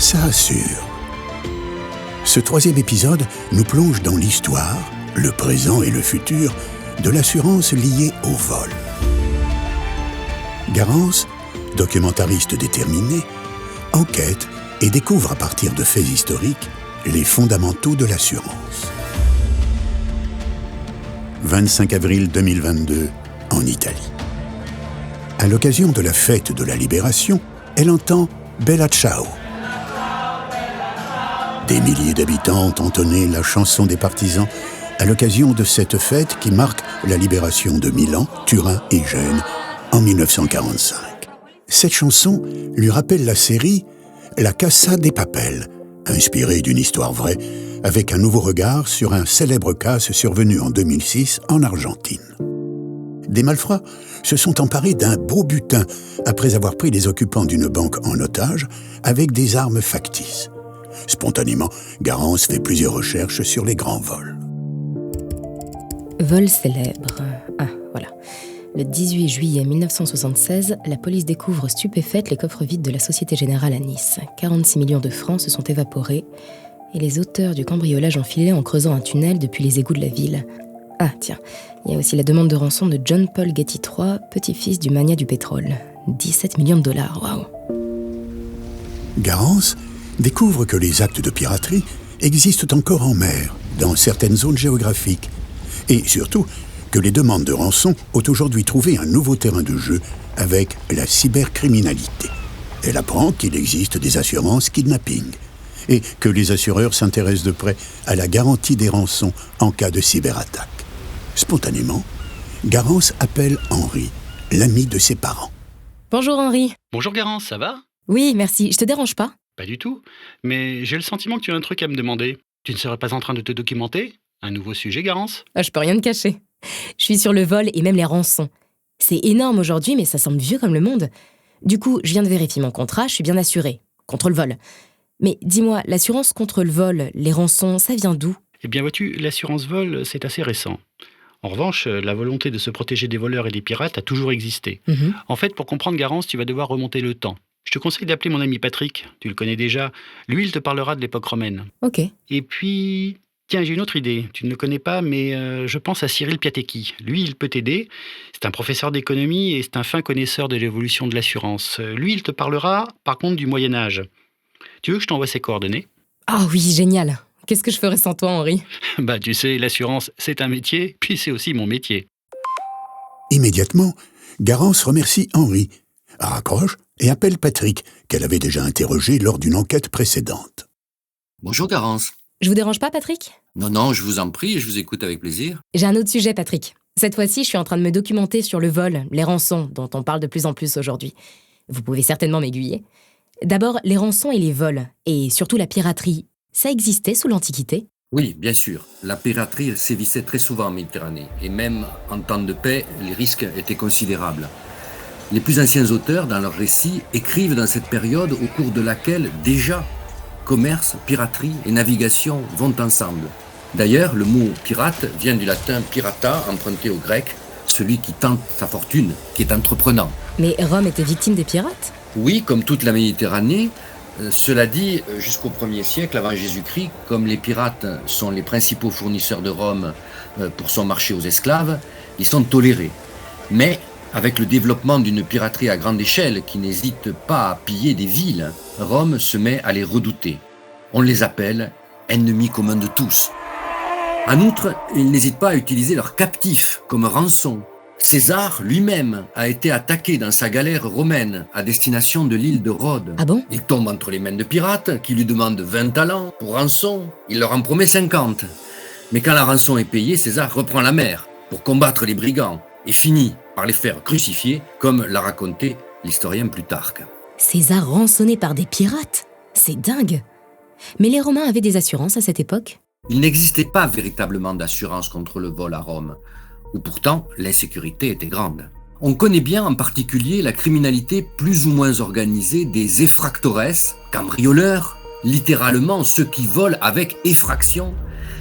ça assure. Ce troisième épisode nous plonge dans l'histoire, le présent et le futur de l'assurance liée au vol. Garance, documentariste déterminé, enquête et découvre à partir de faits historiques les fondamentaux de l'assurance. 25 avril 2022, en Italie. À l'occasion de la fête de la Libération, elle entend « Bella Ciao ». Des milliers d'habitants ont entonné la chanson des partisans à l'occasion de cette fête qui marque la libération de Milan, Turin et Gênes en 1945. Cette chanson lui rappelle la série « La Casa dei Papel », inspirée d'une histoire vraie, avec un nouveau regard sur un célèbre casse survenu en 2006 en Argentine. Des malfrats se sont emparés d'un beau butin après avoir pris les occupants d'une banque en otage avec des armes factices. Spontanément, Garance fait plusieurs recherches sur les grands vols. Vol célèbre. Ah, voilà. Le 18 juillet 1976, la police découvre stupéfaite les coffres vides de la Société Générale à Nice. 46 millions de francs se sont évaporés et les auteurs du cambriolage ont filé en creusant un tunnel depuis les égouts de la ville. Ah, tiens, il y a aussi la demande de rançon de John Paul Getty III, petit-fils du magnat du pétrole. 17 millions de dollars, waouh. Garance découvre que les actes de piraterie existent encore en mer, dans certaines zones géographiques. Et surtout, que les demandes de rançon ont aujourd'hui trouvé un nouveau terrain de jeu avec la cybercriminalité. Elle apprend qu'il existe des assurances kidnapping et que les assureurs s'intéressent de près à la garantie des rançons en cas de cyberattaque. Spontanément, Garance appelle Henri, l'ami de ses parents. Bonjour Henri. Bonjour Garance, ça va ? Oui, merci. Je te dérange pas ? Pas du tout, mais j'ai le sentiment que tu as un truc à me demander. Tu ne serais pas en train de te documenter ? Un nouveau sujet, Garance ? Ah, je peux rien te cacher. Je suis sur le vol et même les rançons. C'est énorme aujourd'hui, mais ça semble vieux comme le monde. Du coup, je viens de vérifier mon contrat, je suis bien assurée. Contre le vol. Mais dis-moi, l'assurance contre le vol, les rançons, ça vient d'où ? Eh bien vois-tu, l'assurance vol, c'est assez récent. En revanche, la volonté de se protéger des voleurs et des pirates a toujours existé. En fait, pour comprendre Garance, tu vas devoir remonter le temps. Je te conseille d'appeler mon ami Patrick, tu le connais déjà. Lui, il te parlera de l'époque romaine. Ok. Et puis... Tiens, j'ai une autre idée. Tu ne le connais pas, mais je pense à Cyril Piatekhi. Lui, il peut t'aider. C'est un professeur d'économie et c'est un fin connaisseur de l'évolution de l'assurance. Lui, il te parlera, par contre, du Moyen-Âge. Tu veux que je t'envoie ses coordonnées ? Ah oui, génial. Qu'est-ce que je ferais sans toi, Henri ? Bah, tu sais, l'assurance, c'est un métier, puis c'est aussi mon métier. Immédiatement, Garance remercie Henri, raccroche et appelle Patrick, qu'elle avait déjà interrogé lors d'une enquête précédente. Bonjour Garance. Je vous dérange pas, Patrick ? Non, je vous en prie, je vous écoute avec plaisir. J'ai un autre sujet, Patrick. Cette fois-ci, je suis en train de me documenter sur le vol, les rançons, dont on parle de plus en plus aujourd'hui. Vous pouvez certainement m'aiguiller. D'abord, les rançons et les vols, et surtout la piraterie, ça existait sous l'Antiquité ? Oui, bien sûr. La piraterie sévissait très souvent en Méditerranée, et même en temps de paix, les risques étaient considérables. Les plus anciens auteurs, dans leurs récits, écrivent dans cette période au cours de laquelle, déjà, commerce, piraterie et navigation vont ensemble. D'ailleurs, le mot pirate vient du latin pirata, emprunté au grec, celui qui tente sa fortune, qui est entreprenant. Mais Rome était victime des pirates ? Oui, comme toute la Méditerranée. Cela dit, jusqu'au 1er siècle avant Jésus-Christ, comme les pirates sont les principaux fournisseurs de Rome pour son marché aux esclaves, ils sont tolérés. Mais avec le développement d'une piraterie à grande échelle qui n'hésite pas à piller des villes, Rome se met à les redouter. On les appelle ennemis communs de tous. En outre, ils n'hésitent pas à utiliser leurs captifs comme rançon. César lui-même a été attaqué dans sa galère romaine à destination de l'île de Rhodes. Ah bon ? Il tombe entre les mains de pirates qui lui demandent 20 talents pour rançon. Il leur en promet 50. Mais quand la rançon est payée, César reprend la mer pour combattre les brigands et finit par les faire crucifier, comme l'a raconté l'historien Plutarque. César rançonné par des pirates ? C'est dingue ! Mais les Romains avaient des assurances à cette époque ? Il n'existait pas véritablement d'assurance contre le vol à Rome, où pourtant l'insécurité était grande. On connaît bien en particulier la criminalité plus ou moins organisée des effractores, cambrioleurs, littéralement ceux qui volent avec effraction,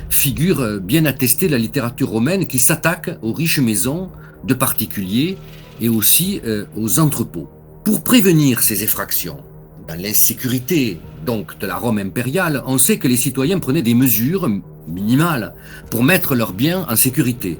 figure bien attestée de la littérature romaine qui s'attaque aux riches maisons de particuliers et aussi aux entrepôts. Pour prévenir ces effractions, Dans l'insécurité donc de la Rome impériale, on sait que les citoyens prenaient des mesures minimales pour mettre leurs biens en sécurité.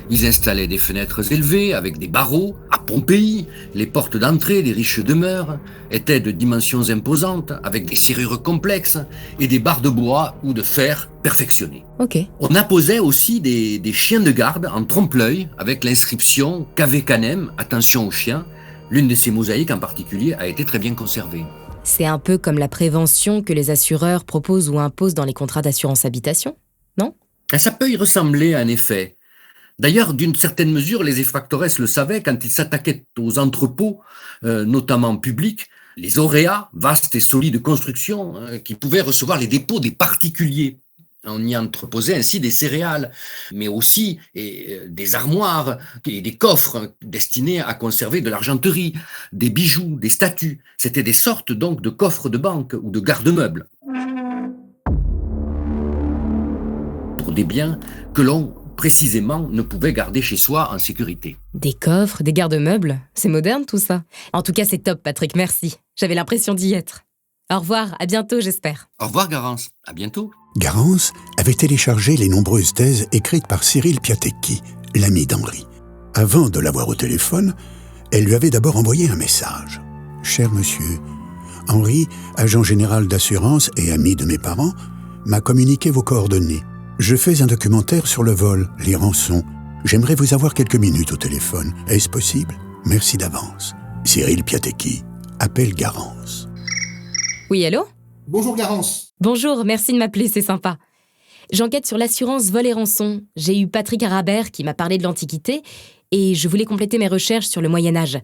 Ils installaient des fenêtres élevées avec des barreaux. À Pompéi, les portes d'entrée des riches demeures étaient de dimensions imposantes avec des serrures complexes et des barres de bois ou de fer perfectionnées. Ok. On apposait aussi des chiens de garde en trompe-l'œil avec l'inscription « Cave canem », attention aux chiens. L'une de ces mosaïques en particulier a été très bien conservée. C'est un peu comme la prévention que les assureurs proposent ou imposent dans les contrats d'assurance habitation, non? Ça peut y ressembler en effet. D'ailleurs, d'une certaine mesure, les effractores le savaient quand ils s'attaquaient aux entrepôts, notamment publics, les auréas, vastes et solides constructions, qui pouvaient recevoir les dépôts des particuliers. On y entreposait ainsi des céréales, mais aussi des armoires et des coffres destinés à conserver de l'argenterie, des bijoux, des statues. C'était des sortes donc de coffres de banque ou de garde-meubles. Pour des biens que l'on précisément ne pouvait garder chez soi en sécurité. Des coffres, des garde-meubles, c'est moderne tout ça. En tout cas, c'est top, Patrick, merci. J'avais l'impression d'y être. Au revoir, à bientôt, j'espère. Au revoir, Garance. À bientôt. Garance avait téléchargé les nombreuses thèses écrites par Cyril Piattecchi, l'ami d'Henri. Avant de l'avoir au téléphone, elle lui avait d'abord envoyé un message. « Cher monsieur, Henri, agent général d'assurance et ami de mes parents, m'a communiqué vos coordonnées. Je fais un documentaire sur le vol, les rançons. J'aimerais vous avoir quelques minutes au téléphone. Est-ce possible? Merci d'avance. Cyril Piattecchi, appelle Garance. » Oui, allô? Bonjour Garance. Bonjour, merci de m'appeler, c'est sympa. J'enquête sur l'assurance vol et rançon. J'ai eu Patrick Arabert qui m'a parlé de l'Antiquité et je voulais compléter mes recherches sur le Moyen-Âge.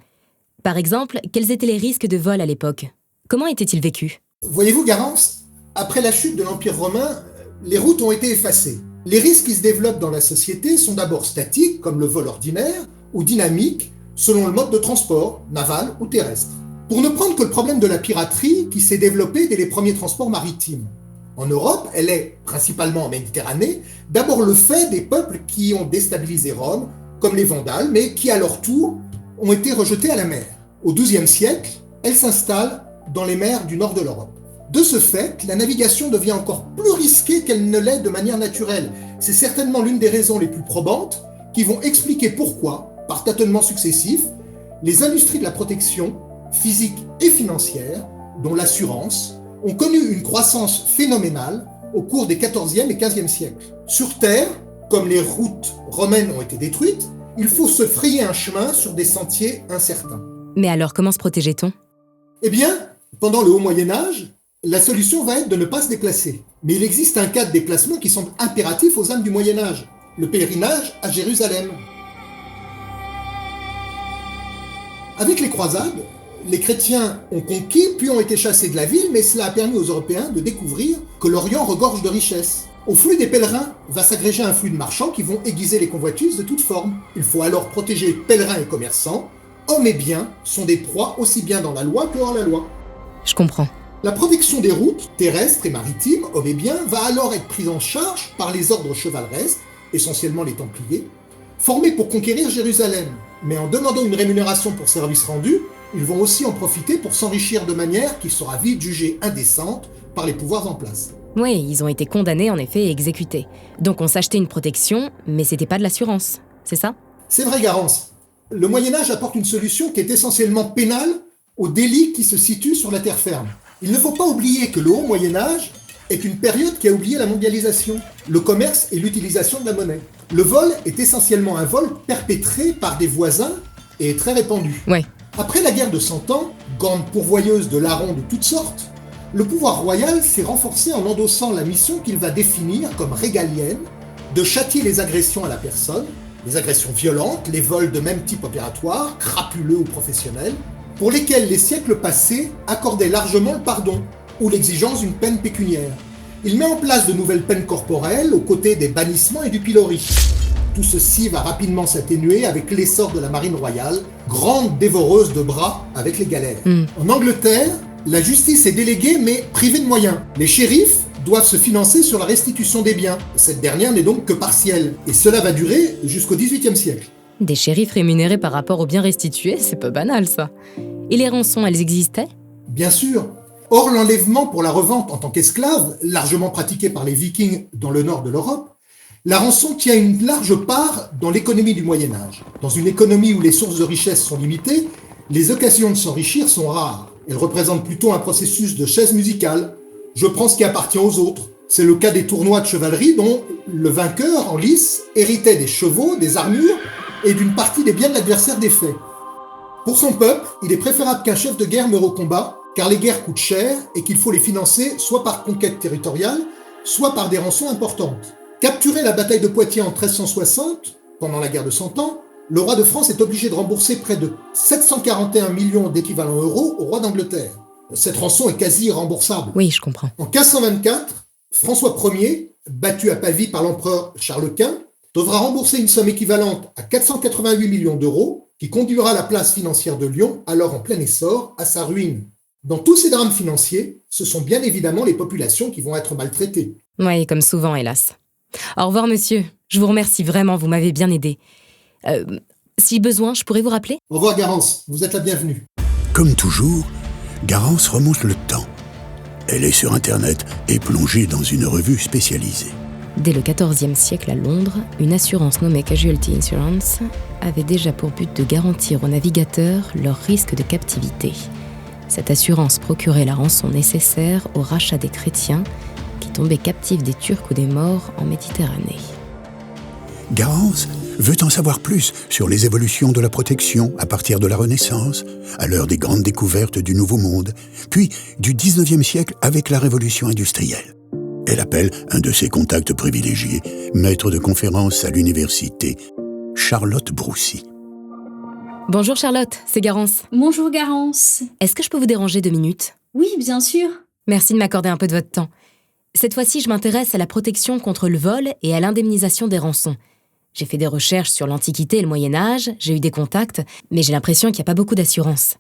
Par exemple, quels étaient les risques de vol à l'époque? Comment était-il vécu? Voyez-vous Garance, après la chute de l'Empire romain, les routes ont été effacées. Les risques qui se développent dans la société sont d'abord statiques, comme le vol ordinaire, ou dynamiques, selon le mode de transport, naval ou terrestre. Pour ne prendre que le problème de la piraterie qui s'est développé dès les premiers transports maritimes. En Europe, elle est, principalement en Méditerranée, d'abord le fait des peuples qui ont déstabilisé Rome, comme les Vandales, mais qui à leur tour ont été rejetés à la mer. Au XIIe siècle, elle s'installe dans les mers du nord de l'Europe. De ce fait, la navigation devient encore plus risquée qu'elle ne l'est de manière naturelle. C'est certainement l'une des raisons les plus probantes qui vont expliquer pourquoi, par tâtonnements successifs, les industries de la protection, physique et financière, dont l'assurance, ont connu une croissance phénoménale au cours des XIVe et XVe siècles. Sur Terre, comme les routes romaines ont été détruites, il faut se frayer un chemin sur des sentiers incertains. Mais alors, comment se protégeait-on? Eh bien, pendant le Haut Moyen-Âge, la solution va être de ne pas se déplacer. Mais il existe un cas de déplacement qui semble impératif aux âmes du Moyen-Âge, le pèlerinage à Jérusalem. Avec les croisades, les chrétiens ont conquis puis ont été chassés de la ville, mais cela a permis aux Européens de découvrir que l'Orient regorge de richesses. Au flux des pèlerins va s'agréger un flux de marchands qui vont aiguiser les convoitises de toutes formes. Il faut alors protéger pèlerins et commerçants. Hommes et biens sont des proies aussi bien dans la loi que hors la loi. Je comprends. La protection des routes terrestres et maritimes, hommes et biens, va alors être prise en charge par les ordres chevaleresques, essentiellement les Templiers, formés pour conquérir Jérusalem. Mais en demandant une rémunération pour services rendus, ils vont aussi en profiter pour s'enrichir de manière qui sera vite jugée indécente par les pouvoirs en place. Oui, ils ont été condamnés en effet et exécutés. Donc on s'achetait une protection, mais c'était pas de l'assurance, c'est ça? C'est vrai, Garance. Le Moyen-Âge apporte une solution qui est essentiellement pénale aux délits qui se situent sur la terre ferme. Il ne faut pas oublier que le Haut Moyen-Âge est une période qui a oublié la mondialisation, le commerce et l'utilisation de la monnaie. Le vol est essentiellement un vol perpétré par des voisins et très répandu. Ouais. Après la guerre de 100 ans, grande pourvoyeuse de larrons de toutes sortes, le pouvoir royal s'est renforcé en endossant la mission qu'il va définir comme régalienne de châtier les agressions à la personne, les agressions violentes, les vols de même type opératoire, crapuleux ou professionnels, pour lesquels les siècles passés accordaient largement le pardon ou l'exigence d'une peine pécuniaire. Il met en place de nouvelles peines corporelles aux côtés des bannissements et du pilori. Tout ceci va rapidement s'atténuer avec l'essor de la marine royale, grande dévoreuse de bras avec les galères. En Angleterre, la justice est déléguée mais privée de moyens. Les shérifs doivent se financer sur la restitution des biens. Cette dernière n'est donc que partielle. Et cela va durer jusqu'au XVIIIe siècle. Des shérifs rémunérés par rapport aux biens restitués, c'est pas banal ça. Et les rançons, elles existaient? Bien sûr, Or, l'enlèvement pour la revente en tant qu'esclave, largement pratiqué par les Vikings dans le nord de l'Europe, la rançon tient une large part dans l'économie du Moyen-Âge. Dans une économie où les sources de richesse sont limitées, les occasions de s'enrichir sont rares. Elles représentent plutôt un processus de chaise musicale. Je prends ce qui appartient aux autres. C'est le cas des tournois de chevalerie dont le vainqueur en lice héritait des chevaux, des armures et d'une partie des biens de l'adversaire défait. Pour son peuple, il est préférable qu'un chef de guerre meure au combat, car les guerres coûtent cher et qu'il faut les financer soit par conquête territoriale, soit par des rançons importantes. Capturé à la bataille de Poitiers en 1360, pendant la guerre de Cent Ans, le roi de France est obligé de rembourser près de 741 millions d'équivalents euros au roi d'Angleterre. Cette rançon est quasi irremboursable. Oui, je comprends. En 1524, François Ier, battu à Pavie par l'empereur Charles Quint, devra rembourser une somme équivalente à 488 millions d'euros, qui conduira la place financière de Lyon, alors en plein essor, à sa ruine. Dans tous ces drames financiers, ce sont bien évidemment les populations qui vont être maltraitées. Oui, comme souvent, hélas. Au revoir, monsieur. Je vous remercie vraiment, vous m'avez bien aidé. Si besoin, je pourrais vous rappeler ? Au revoir Garance, vous êtes la bienvenue. Comme toujours, Garance remonte le temps. Elle est sur Internet et plongée dans une revue spécialisée. Dès le XIVe siècle à Londres, une assurance nommée Casualty Insurance avait déjà pour but de garantir aux navigateurs leur risque de captivité. Cette assurance procurait la rançon nécessaire au rachat des chrétiens qui tombaient captifs des Turcs ou des Maures en Méditerranée. Garance veut en savoir plus sur les évolutions de la protection à partir de la Renaissance, à l'heure des grandes découvertes du Nouveau Monde, puis du XIXe siècle avec la Révolution industrielle. Elle appelle un de ses contacts privilégiés, maître de conférences à l'université, Charlotte Broussy. Bonjour Charlotte, c'est Garance. Bonjour Garance. Est-ce que je peux vous déranger 2 minutes ? Oui, bien sûr. Merci de m'accorder un peu de votre temps. Cette fois-ci, je m'intéresse à la protection contre le vol et à l'indemnisation des rançons. J'ai fait des recherches sur l'Antiquité et le Moyen-Âge, j'ai eu des contacts, mais j'ai l'impression qu'il n'y a pas beaucoup d'assurance.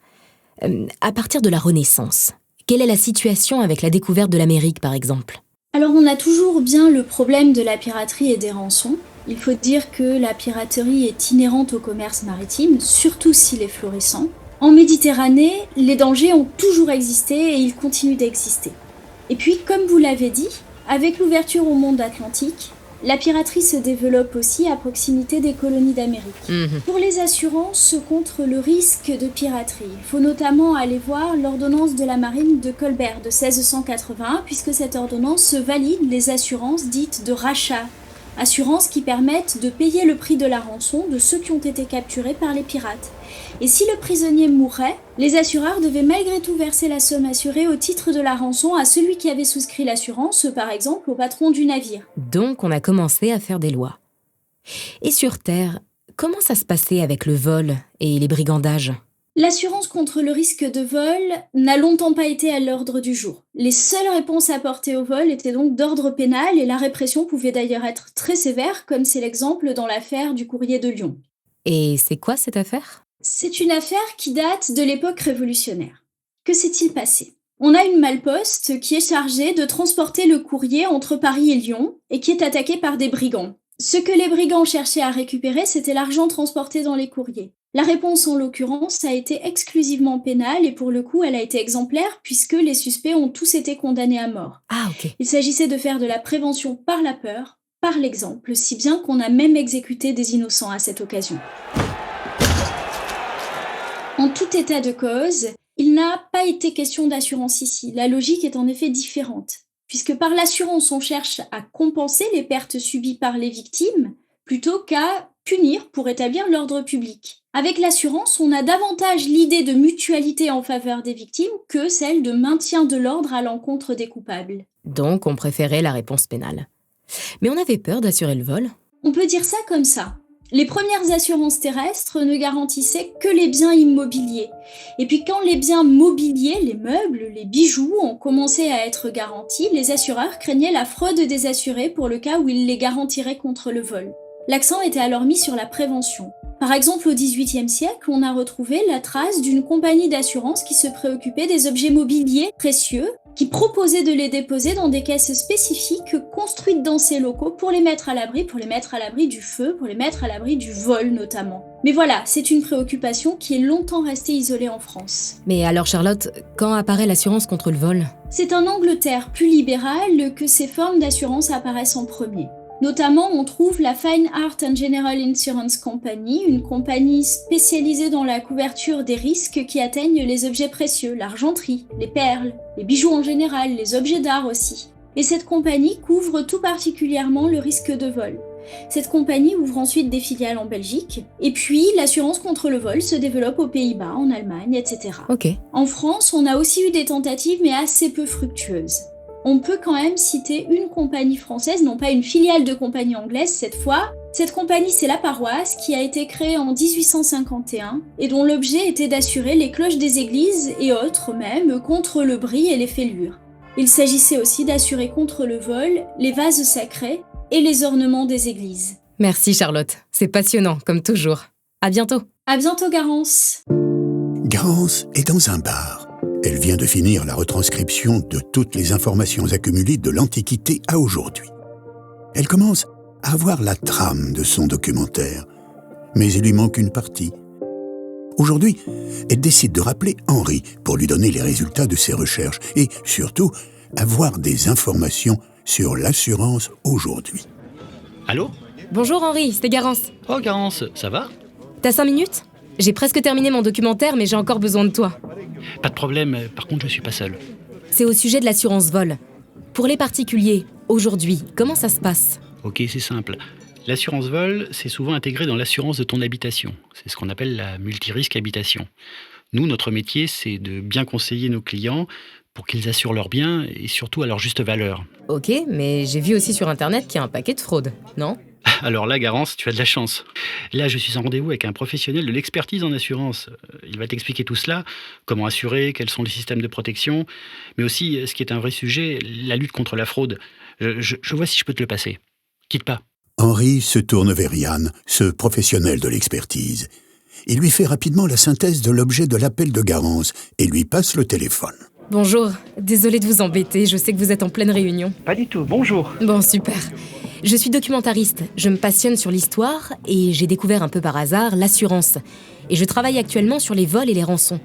À partir de la Renaissance, quelle est la situation avec la découverte de l'Amérique, par exemple ? Alors on a toujours bien le problème de la piraterie et des rançons. Il faut dire que la piraterie est inhérente au commerce maritime, surtout s'il est florissant. En Méditerranée, les dangers ont toujours existé et ils continuent d'exister. Et puis, comme vous l'avez dit, avec l'ouverture au monde atlantique, la piraterie se développe aussi à proximité des colonies d'Amérique. Pour les assurances contre le risque de piraterie, il faut notamment aller voir l'ordonnance de la marine de Colbert de 1681, puisque cette ordonnance valide les assurances dites de rachat. Assurances qui permettent de payer le prix de la rançon de ceux qui ont été capturés par les pirates. Et si le prisonnier mourait, les assureurs devaient malgré tout verser la somme assurée au titre de la rançon à celui qui avait souscrit l'assurance, par exemple au patron du navire. Donc on a commencé à faire des lois. Et sur Terre, comment ça se passait avec le vol et les brigandages ? L'assurance contre le risque de vol n'a longtemps pas été à l'ordre du jour. Les seules réponses apportées au vol étaient donc d'ordre pénal et la répression pouvait d'ailleurs être très sévère, comme c'est l'exemple dans l'affaire du courrier de Lyon. Et c'est quoi cette affaire ? C'est une affaire qui date de l'époque révolutionnaire. Que s'est-il passé ? On a une malle-poste qui est chargée de transporter le courrier entre Paris et Lyon et qui est attaquée par des brigands. Ce que les brigands cherchaient à récupérer, c'était l'argent transporté dans les courriers. La réponse, en l'occurrence, a été exclusivement pénale et pour le coup, elle a été exemplaire puisque les suspects ont tous été condamnés à mort. Ah, ok. Il s'agissait de faire de la prévention par la peur, par l'exemple, si bien qu'on a même exécuté des innocents à cette occasion. En tout état de cause, il n'a pas été question d'assurance ici. La logique est en effet différente, puisque par l'assurance, on cherche à compenser les pertes subies par les victimes, plutôt qu'à punir pour établir l'ordre public. Avec l'assurance, on a davantage l'idée de mutualité en faveur des victimes que celle de maintien de l'ordre à l'encontre des coupables. Donc on préférait la réponse pénale. Mais on avait peur d'assurer le vol ? On peut dire ça comme ça. Les premières assurances terrestres ne garantissaient que les biens immobiliers. Et puis quand les biens mobiliers, les meubles, les bijoux ont commencé à être garantis, les assureurs craignaient la fraude des assurés pour le cas où ils les garantiraient contre le vol. L'accent était alors mis sur la prévention. Par exemple, au XVIIIe siècle, on a retrouvé la trace d'une compagnie d'assurance qui se préoccupait des objets mobiliers précieux, qui proposait de les déposer dans des caisses spécifiques construites dans ces locaux pour les mettre à l'abri du feu, pour les mettre à l'abri du vol notamment. Mais voilà, c'est une préoccupation qui est longtemps restée isolée en France. Mais alors Charlotte, quand apparaît l'assurance contre le vol? C'est en Angleterre plus libérale que ces formes d'assurance apparaissent en premier. Notamment, on trouve la Fine Art and General Insurance Company, une compagnie spécialisée dans la couverture des risques qui atteignent les objets précieux, l'argenterie, les perles, les bijoux en général, les objets d'art aussi. Et cette compagnie couvre tout particulièrement le risque de vol. Cette compagnie ouvre ensuite des filiales en Belgique, et puis l'assurance contre le vol se développe aux Pays-Bas, en Allemagne, etc. Ok. En France, on a aussi eu des tentatives, mais assez peu fructueuses. On peut quand même citer une compagnie française, non pas une filiale de compagnie anglaise cette fois. Cette compagnie, c'est La Paroisse, qui a été créée en 1851 et dont l'objet était d'assurer les cloches des églises et autres même contre le bris et les fêlures. Il s'agissait aussi d'assurer contre le vol les vases sacrés et les ornements des églises. Merci Charlotte, c'est passionnant, comme toujours. À bientôt. À bientôt, Garance. Garance est dans un bar. Elle vient de finir la retranscription de toutes les informations accumulées de l'Antiquité à aujourd'hui. Elle commence à avoir la trame de son documentaire, mais il lui manque une partie. Aujourd'hui, elle décide de rappeler Henri pour lui donner les résultats de ses recherches et, surtout, avoir des informations sur l'assurance aujourd'hui. Allô? Bonjour Henri, c'est Garance. Oh Garance, ça va? T'as 5 minutes? J'ai presque terminé mon documentaire, mais j'ai encore besoin de toi. Pas de problème, par contre je suis pas seul. C'est au sujet de l'assurance vol. Pour les particuliers, aujourd'hui, comment ça se passe? Ok, c'est simple. L'assurance vol, c'est souvent intégré dans l'assurance de ton habitation. C'est ce qu'on appelle la multirisque habitation. Nous, notre métier, c'est de bien conseiller nos clients pour qu'ils assurent leurs biens et surtout à leur juste valeur. Ok, mais j'ai vu aussi sur Internet qu'il y a un paquet de fraudes, non? Alors là, Garance, tu as de la chance. Là, je suis en rendez-vous avec un professionnel de l'expertise en assurance. Il va t'expliquer tout cela, comment assurer, quels sont les systèmes de protection, mais aussi, ce qui est un vrai sujet, la lutte contre la fraude. Je vois si je peux te le passer. Quitte pas. Henri se tourne vers Yann, ce professionnel de l'expertise. Il lui fait rapidement la synthèse de l'objet de l'appel de Garance et lui passe le téléphone. Bonjour, désolée de vous embêter, je sais que vous êtes en pleine réunion. Pas du tout, bonjour. Bon, super. Je suis documentariste, je me passionne sur l'histoire et j'ai découvert un peu par hasard l'assurance. Et je travaille actuellement sur les vols et les rançons.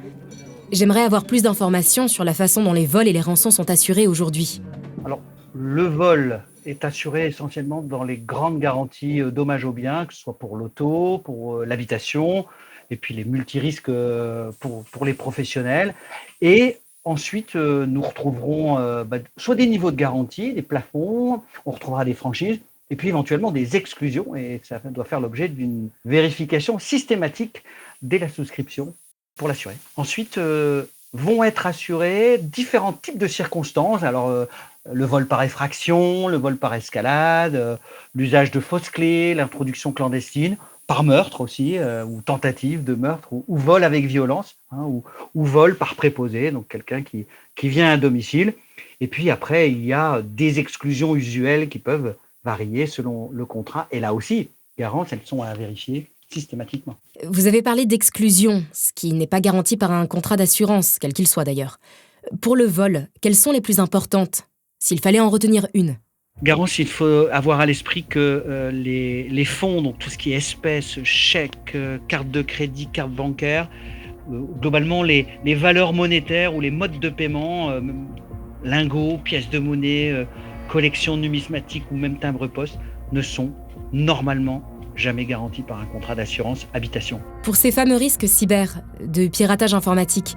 J'aimerais avoir plus d'informations sur la façon dont les vols et les rançons sont assurés aujourd'hui. Alors, le vol est assuré essentiellement dans les grandes garanties dommages aux biens, que ce soit pour l'auto, pour l'habitation, et puis les multirisques pour les professionnels. Et ensuite, nous retrouverons soit des niveaux de garantie, des plafonds, on retrouvera des franchises, et puis éventuellement des exclusions, et ça doit faire l'objet d'une vérification systématique dès la souscription pour l'assurer. Ensuite, vont être assurés différents types de circonstances. Alors, le vol par effraction, le vol par escalade, l'usage de fausses clés, l'introduction clandestine, par meurtre aussi, ou tentative de meurtre, ou vol avec violence, ou vol par préposé, donc quelqu'un qui vient à domicile. Et puis après, il y a des exclusions usuelles qui peuvent varier selon le contrat. Et là aussi, Garance, elles sont à vérifier systématiquement. Vous avez parlé d'exclusion, ce qui n'est pas garanti par un contrat d'assurance, quel qu'il soit d'ailleurs. Pour le vol, quelles sont les plus importantes, s'il fallait en retenir une? Garance, il faut avoir à l'esprit que les fonds, donc tout ce qui est espèces, chèques, carte de crédit, carte bancaire, globalement les valeurs monétaires ou les modes de paiement, lingots, pièces de monnaie, collections numismatiques ou même timbres-poste, ne sont normalement jamais garantis par un contrat d'assurance habitation. Pour ces fameux risques cyber, de piratage informatique,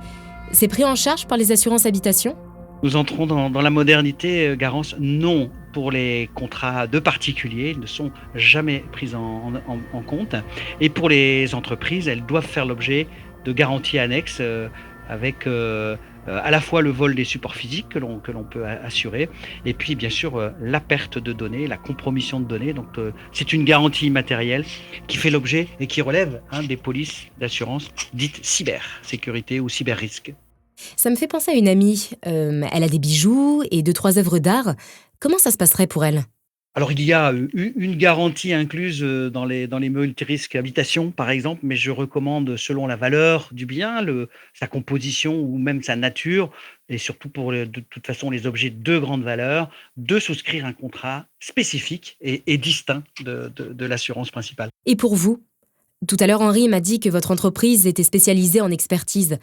c'est pris en charge par les assurances habitation? Nous entrons dans la modernité, Garance. Non, pour les contrats de particuliers, ils ne sont jamais pris en compte. Et pour les entreprises, elles doivent faire l'objet de garanties annexes avec à la fois le vol des supports physiques que l'on peut assurer, et puis bien sûr la perte de données, la compromission de données. Donc c'est une garantie immatérielle qui fait l'objet et qui relève des polices d'assurance dites cybersécurité ou cyber-risque. Ça me fait penser à une amie. Elle a des bijoux et 2-3 œuvres d'art. Comment ça se passerait pour elle? Alors, il y a une garantie incluse dans les multirisques habitation, par exemple, mais je recommande, selon la valeur du bien, sa composition ou même sa nature, et surtout pour de toute façon les objets de grande valeur, de souscrire un contrat spécifique et distinct de l'assurance principale. Et pour vous, Tout à l'heure, Henri m'a dit que votre entreprise était spécialisée en expertise.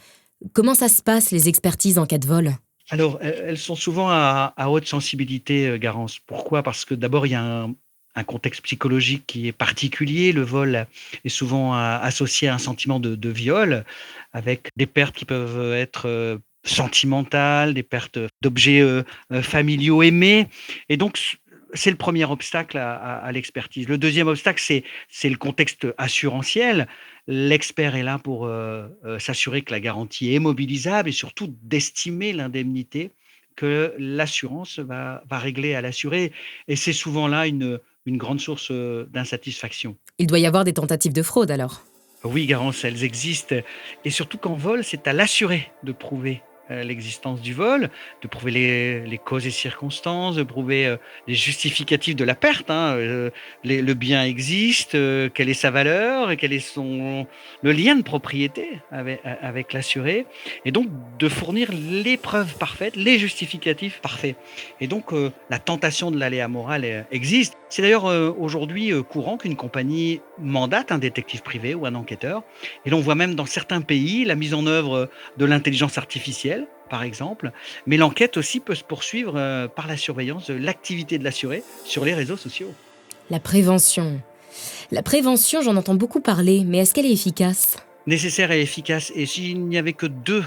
Comment ça se passe, les expertises en cas de vol ? Alors, elles sont souvent à haute sensibilité, Garance. Pourquoi ? Parce que d'abord, il y a un contexte psychologique qui est particulier. Le vol est souvent associé à un sentiment de viol, avec des pertes qui peuvent être sentimentales, des pertes d'objets familiaux aimés. Et donc, c'est le premier obstacle à l'expertise. Le deuxième obstacle, c'est le contexte assurantiel. L'expert est là pour s'assurer que la garantie est mobilisable et surtout d'estimer l'indemnité que l'assurance va régler à l'assuré. Et c'est souvent là une grande source d'insatisfaction. Il doit y avoir des tentatives de fraude alors. Oui, Garance, elles existent. Et surtout qu'en vol, c'est à l'assuré de prouver l'existence du vol, de prouver les causes et circonstances, de prouver les justificatifs de la perte. Le bien existe, quelle est sa valeur, et quel est le lien de propriété avec l'assuré, et donc de fournir les preuves parfaites, les justificatifs parfaits. Et donc la tentation de l'aléa moral existe. C'est d'ailleurs aujourd'hui courant qu'une compagnie mandate un détective privé ou un enquêteur, et l'on voit même dans certains pays la mise en œuvre de l'intelligence artificielle, par exemple, mais l'enquête aussi peut se poursuivre par la surveillance de l'activité de l'assuré sur les réseaux sociaux. La prévention. La prévention, j'en entends beaucoup parler, mais est-ce qu'elle est efficace ? Nécessaire et efficace. Et s'il n'y avait que deux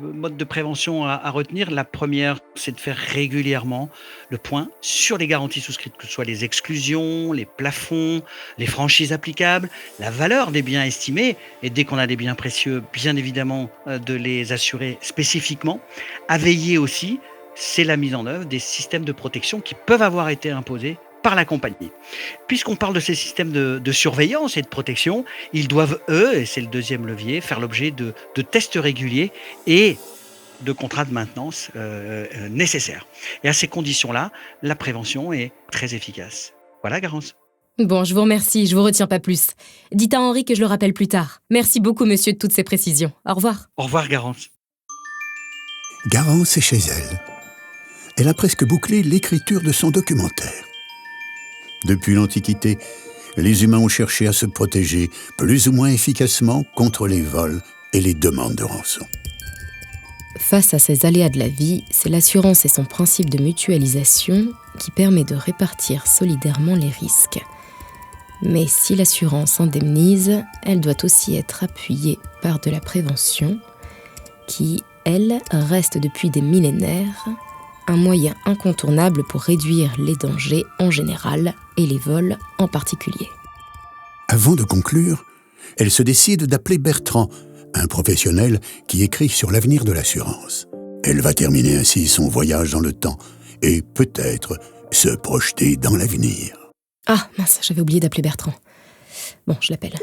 modes de prévention à retenir, la première, c'est de faire régulièrement le point sur les garanties souscrites, que ce soit les exclusions, les plafonds, les franchises applicables, la valeur des biens estimés, et dès qu'on a des biens précieux, bien évidemment, de les assurer spécifiquement. À veiller aussi, c'est la mise en œuvre des systèmes de protection qui peuvent avoir été imposés par la compagnie. Puisqu'on parle de ces systèmes de surveillance et de protection, ils doivent, eux, et c'est le deuxième levier, faire l'objet de tests réguliers et de contrats de maintenance nécessaires. Et à ces conditions-là, la prévention est très efficace. Voilà, Garance. Bon, je vous remercie, je vous retiens pas plus. Dites à Henri que je le rappelle plus tard. Merci beaucoup, monsieur, de toutes ces précisions. Au revoir. Au revoir, Garance. Garance est chez elle. Elle a presque bouclé l'écriture de son documentaire. Depuis l'Antiquité, les humains ont cherché à se protéger plus ou moins efficacement contre les vols et les demandes de rançon. Face à ces aléas de la vie, c'est l'assurance et son principe de mutualisation qui permet de répartir solidairement les risques. Mais si l'assurance indemnise, elle doit aussi être appuyée par de la prévention qui, elle, reste depuis des millénaires un moyen incontournable pour réduire les dangers en général et les vols en particulier. Avant de conclure, elle se décide d'appeler Bertrand, un professionnel qui écrit sur l'avenir de l'assurance. Elle va terminer ainsi son voyage dans le temps et peut-être se projeter dans l'avenir. Ah mince, j'avais oublié d'appeler Bertrand. Bon, je l'appelle.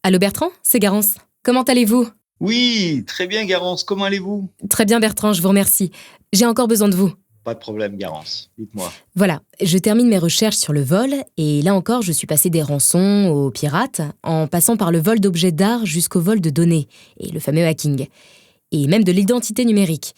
Allô Bertrand, c'est Garance. Comment allez-vous ? Oui, très bien Garance, comment allez-vous ? Très bien Bertrand, je vous remercie. J'ai encore besoin de vous. Pas de problème Garance, dites-moi. Voilà, je termine mes recherches sur le vol et là encore je suis passée des rançons aux pirates en passant par le vol d'objets d'art jusqu'au vol de données et le fameux hacking. Et même de l'identité numérique.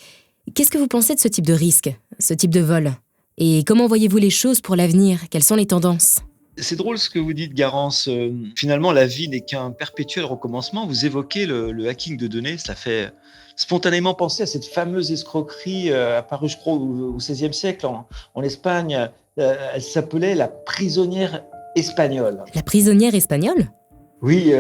Qu'est-ce que vous pensez de ce type de risque, ce type de vol ? Et comment voyez-vous les choses pour l'avenir ? Quelles sont les tendances ? C'est drôle ce que vous dites, Garance. Finalement, la vie n'est qu'un perpétuel recommencement. Vous évoquez le hacking de données. Ça fait spontanément penser à cette fameuse escroquerie apparue, je crois, au XVIe siècle en Espagne. Elle s'appelait la prisonnière espagnole. La prisonnière espagnole ? Oui,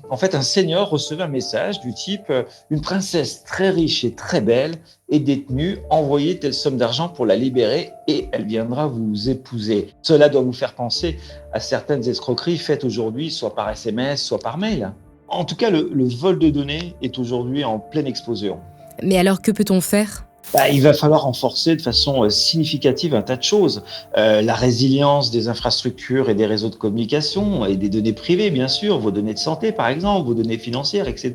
en fait, un seigneur recevait un message du type « Une princesse très riche et très belle est détenue, envoyez telle somme d'argent pour la libérer et elle viendra vous épouser ». Cela doit vous faire penser à certaines escroqueries faites aujourd'hui, soit par SMS, soit par mail. En tout cas, le vol de données est aujourd'hui en pleine explosion. Mais alors, que peut-on faire ? Il va falloir renforcer de façon significative un tas de choses. La résilience des infrastructures et des réseaux de communication et des données privées, bien sûr, vos données de santé, par exemple, vos données financières, etc.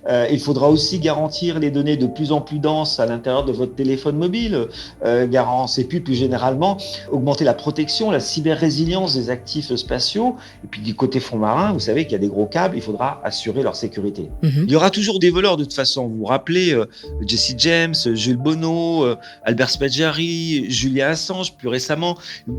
Il faudra aussi garantir les données de plus en plus denses à l'intérieur de votre téléphone mobile, Garance. Et puis, plus généralement, augmenter la protection, la cyber-résilience des actifs spatiaux. Et puis, du côté fond marin, vous savez qu'il y a des gros câbles, il faudra assurer leur sécurité. Il y aura toujours des voleurs, de toute façon. Vous vous rappelez Jesse James, Jules Bonneau, Albert Spaggiari, Julian Assange, plus récemment,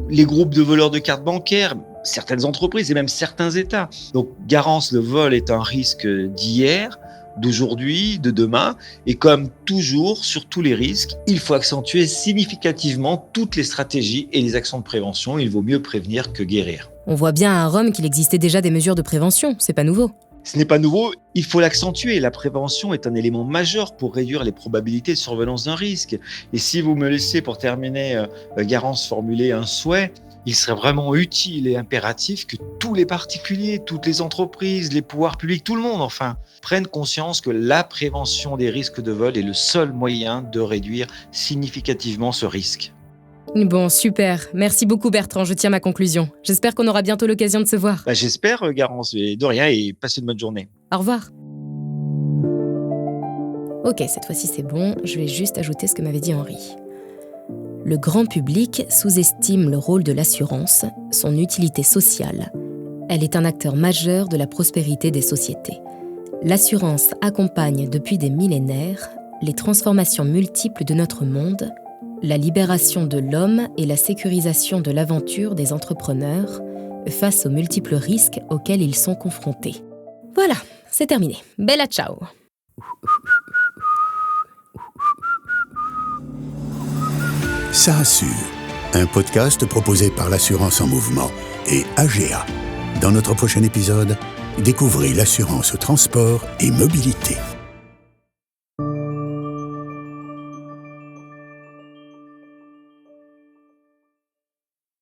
les groupes de voleurs de cartes bancaires. certaines entreprises et même certains États. Donc, Garance, le vol est un risque d'hier, d'aujourd'hui, de demain. Et comme toujours, sur tous les risques, il faut accentuer significativement toutes les stratégies et les actions de prévention. Il vaut mieux prévenir que guérir. On voit bien à Rome qu'il existait déjà des mesures de prévention, c'est pas nouveau. Ce n'est pas nouveau, il faut l'accentuer. La prévention est un élément majeur pour réduire les probabilités de survenance d'un risque. Et si vous me laissez pour terminer, Garance, formuler un souhait, il serait vraiment utile et impératif que tous les particuliers, toutes les entreprises, les pouvoirs publics, tout le monde enfin, prennent conscience que la prévention des risques de vol est le seul moyen de réduire significativement ce risque. Bon, super. Merci beaucoup Bertrand, je tiens ma conclusion. J'espère qu'on aura bientôt l'occasion de se voir. J'espère, Garance, et de rien, et passez une bonne journée. Au revoir. Ok, cette fois-ci c'est bon, je vais juste ajouter ce que m'avait dit Henri. Le grand public sous-estime le rôle de l'assurance, son utilité sociale. Elle est un acteur majeur de la prospérité des sociétés. L'assurance accompagne depuis des millénaires les transformations multiples de notre monde, la libération de l'homme et la sécurisation de l'aventure des entrepreneurs face aux multiples risques auxquels ils sont confrontés. Voilà, c'est terminé. Bella ciao. Ça assure, un podcast proposé par l'Assurance en Mouvement et AGA. Dans notre prochain épisode, découvrez l'assurance transport et mobilité.